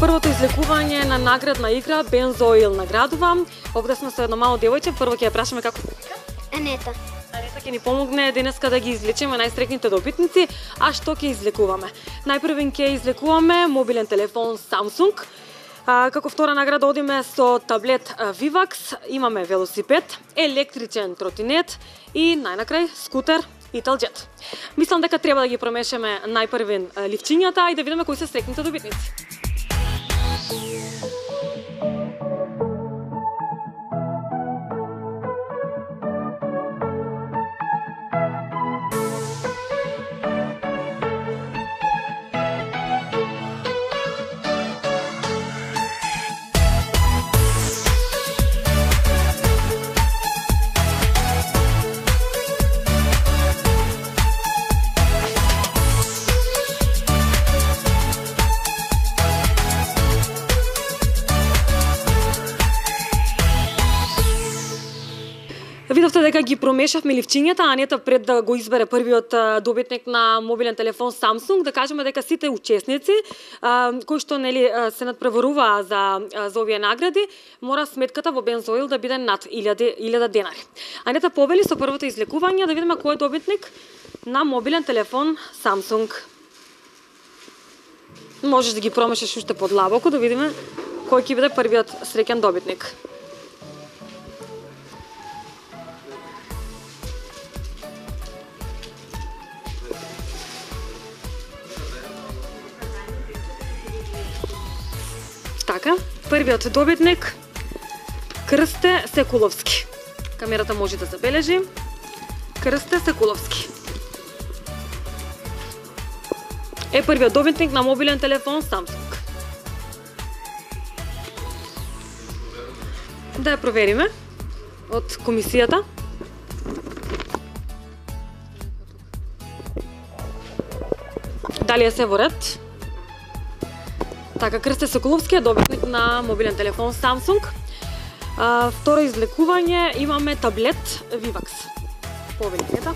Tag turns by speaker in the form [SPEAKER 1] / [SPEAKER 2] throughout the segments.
[SPEAKER 1] Првото излекување на наградна игра Бензоил наградува. Овде сме со едно мало девојче, прво ќе ја прашаме како се вика.
[SPEAKER 2] Анета.
[SPEAKER 1] Анета ќе ни помогне денеска да ги излечиме најстрекните добитници, а што ќе излекуваме? Најпрвен ќе излекуваме мобилен телефон Samsung. Како втора награда одиме со таблет Vivax, имаме велосипед, електричен тротинет и најнакрај скутер Italjet. Мислам дека треба да ги промешаме најпрвен ливчињата и да видиме кои се стрекните добитници. Видовте дека ги промешавме ливчињата, Анета пред да го избере првиот добитник на мобилен телефон Samsung, да кажеме дека сите учесници кои што нели се надпреваруваа за овие награди, мора сметката во Бензоил да биде над 1000 денари. Анета повели со првото излекување, да видиме кој е добитник на мобилен телефон Samsung. Можеш да ги промешаш уште подлабоко да видиме кој ќе биде првиот среќен добитник. Така, првиот добитник Крсте Секуловски. Камерата може да забележи. Крсте Секуловски е првиот добитник на мобилен телефон Samsung. Да ја провериме од комисијата. Дали е се во ред? Така, Крсте Соколовски е добитник на мобилен телефон Samsung. Второ излекување имаме таблет Vivax. Повели ета.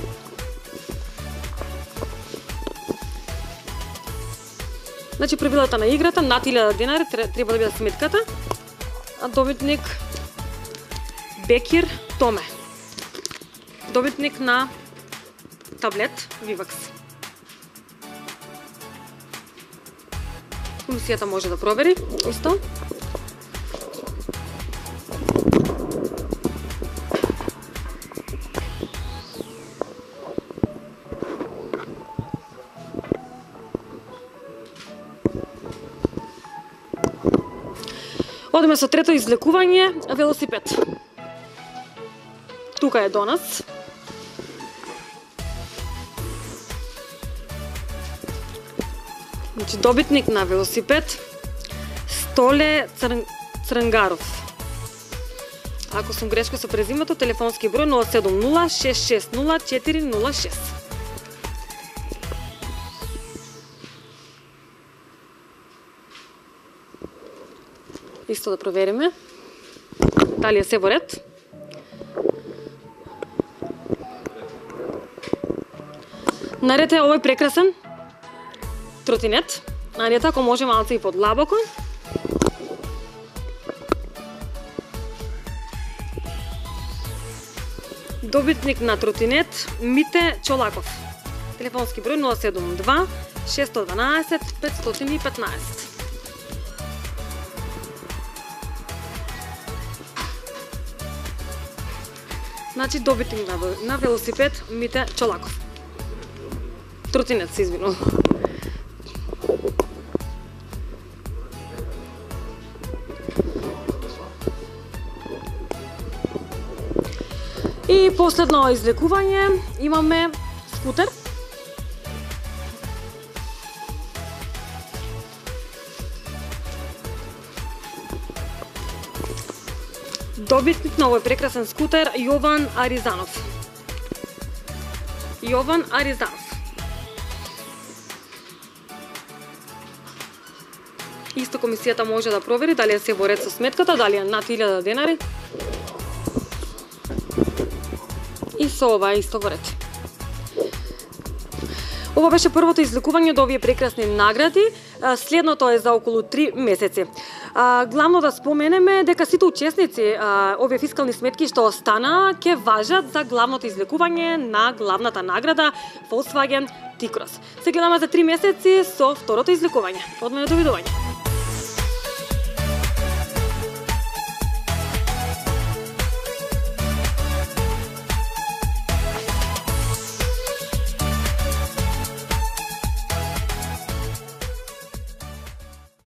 [SPEAKER 1] Значи правилата на играта над 1000 денари треба да биде сметката. Добитник Бекир Томе. Добитник на таблет Vivax. Комисијата може да провери исто. Одиме со трето излекување велосипед. Тука е до нас. Значи, добитник на велосипед Столе Црнгаров. Ако сум грешка со презимето, телефонски број 070-660-406. Исто да провериме дали е се во ред. Наред е овој прекрасен тротинет. Анета, ако може малце и подлабоко. Добитник на тротинет Мите Чолаков. Телефонски број 072 612 515. Значи добитник на велосипед Мите Чолаков. Тротинет се извинувам. И последно излекување имаме скутер. Добитник на овој прекрасен скутер Јован Аризанов. Јован Аризанов. Исто комисијата може да провери дали е се во ред со сметката, дали е над 1000 денари. И со ова исто во ред. Ова беше првото излекување од овие прекрасни награди, следното е за околу 3 месеци. Главно да споменеме дека сите учесници овие фискални сметки што останаа ќе важат за главното излекување на главната награда Volkswagen T-Cross. Се гледаме за 3 месеци со второто излекување. Од мене довидување.